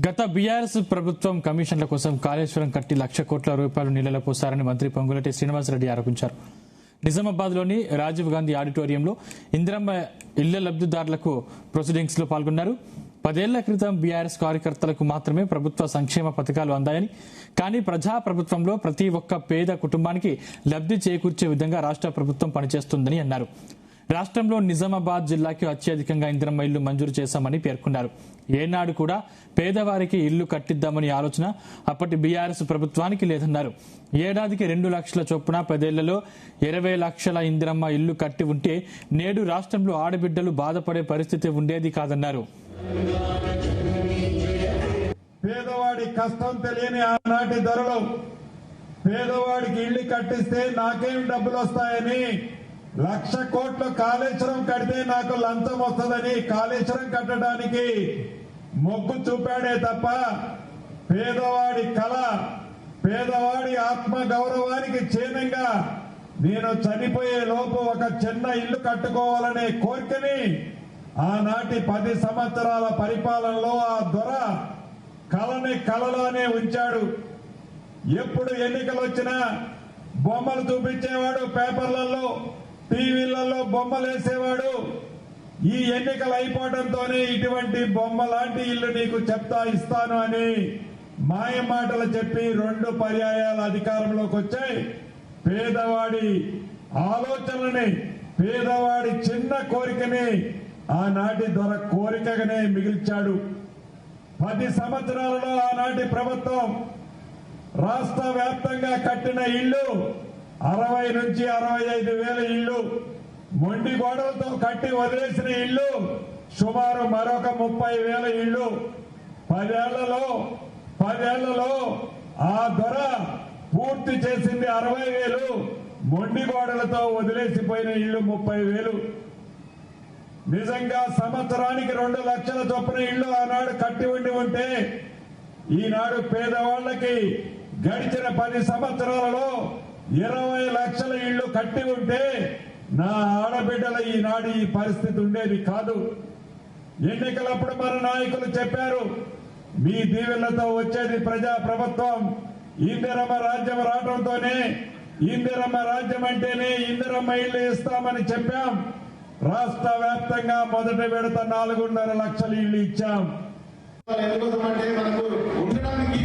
గత బీఆర్ఎస్ ప్రభుత్వం కమిషన్ల కోసం కాళేశ్వరం కట్టి ₹1,00,000 కోట్ల నీళ్లలో పోసారని మంత్రి పొంగులేటి శ్రీనివాసరెడ్డి ఆరోపించారు. నిజామాబాద్లోని రాజీవ్ గాంధీ ఆడిటోరియంలో ఇందిరమ్మ ఇళ్ల లబ్ధిదారులకు ప్రొసీడింగ్స్ లో పాల్గొన్నారు. 10 ఏళ్ల క్రితం బీఆర్ఎస్ కార్యకర్తలకు మాత్రమే ప్రభుత్వ సంక్షేమ పథకాలు అందాయని, కానీ ప్రజా ప్రభుత్వంలో ప్రతి ఒక్క పేద కుటుంబానికి లబ్ధి చేకూర్చే విధంగా రాష్ట్ర ప్రభుత్వం పనిచేస్తుందని అన్నారు. రాష్ట్రంలో నిజామాబాద్ జిల్లాకి అత్యధికంగా ఇందిరమ్మ ఇళ్లు మంజూరు చేశామని పేర్కొన్నారు. ఏనాడు కూడా పేదవారికి ఇళ్లు కట్టిద్దామని ఆలోచన అప్పటి బీఆర్ఎస్ ప్రభుత్వానికి లేదన్నారు. ఏడాదికి 2 లక్షల చొప్పున 10 ఏళ్లలో 20 లక్షల ఇందిరమ్మ ఇళ్లు కట్టి ఉంటే నేడు రాష్ట్రంలో ఆడబిడ్డలు బాధపడే పరిస్థితి ఉండేది కాదన్నారు. పేదవాడి కష్టం తెలియని ఆనాటి ధరలు, పేదవాడికి ఇళ్లు కట్టిస్తే నాకేం డబ్బులు వస్తాయని, 1,00,000 కోట్లు కాళేశ్వరం కడితే నాకు లంచం వస్తుందని కాళేశ్వరం కట్టడానికి మొగ్గు చూపాడే తప్ప పేదవాడి కళ, పేదవాడి ఆత్మ గౌరవానికి చిహ్నంగా నేను చనిపోయే లోపు ఒక చిన్న ఇల్లు కట్టుకోవాలనే కోరికని ఆనాటి 10 సంవత్సరాల పరిపాలనలో ఆ దొర కళని కళలోనే ఉంచాడు. ఎప్పుడు ఎన్నికలు వచ్చినా బొమ్మలు చూపించేవాడు, పేపర్లలో టీవీలలో బొమ్మలు వేసేవాడు. ఈ ఎన్నికలు అయిపోవడంతోనే ఇటువంటి బొమ్మ లాంటి ఇల్లు నీకు చెప్తా ఇస్తాను అని మాయ మాటలు చెప్పి 2 పర్యాయాల అధికారంలోకి వచ్చాయి. పేదవాడి ఆలోచనని, పేదవాడి చిన్న కోరికని ఆనాటి దొర కోరికగానే మిగిల్చాడు. 10 సంవత్సరాలలో ఆనాటి ప్రభుత్వం రాష్ట్ర వ్యాప్తంగా కట్టిన ఇళ్లు 60 నుంచి 65 వేల ఇళ్లు, మొండి గోడలతో కట్టి వదిలేసిన ఇళ్లు సుమారు మరొక 30 వేల ఇళ్లు. 10 ఏళ్లలో ఆ దొర పూర్తి చేసింది 60,000, మొండి గోడలతో వదిలేసిపోయిన ఇళ్లు 30,000. నిజంగా సంవత్సరానికి 2 లక్షల చొప్పున ఇళ్లు ఆనాడు కట్టి ఉంటే ఈనాడు పేదవాళ్లకి గడిచిన 10 సంవత్సరాలలో 20 లక్షల ఇళ్లు కట్టి ఉంటే నా ఆడబిడ్డల ఈనాడు ఈ పరిస్థితి ఉండేది కాదు. ఎన్నికలప్పుడు మన నాయకులు చెప్పారు, మీ దీవెనలతో వచ్చేది ప్రజా ప్రభుత్వం, ఇందిరమ్మ రాజ్యం రావడంతోనే, ఇందిరమ్మ రాజ్యం అంటేనే ఇందిరమ్మ ఇళ్లు ఇస్తామని చెప్పాం. రాష్ట్ర వ్యాప్తంగా మొదటి విడత 4.5 లక్షల ఇళ్లు ఇచ్చాం. ఎందుకోసమంటే మనకు ఉండడానికి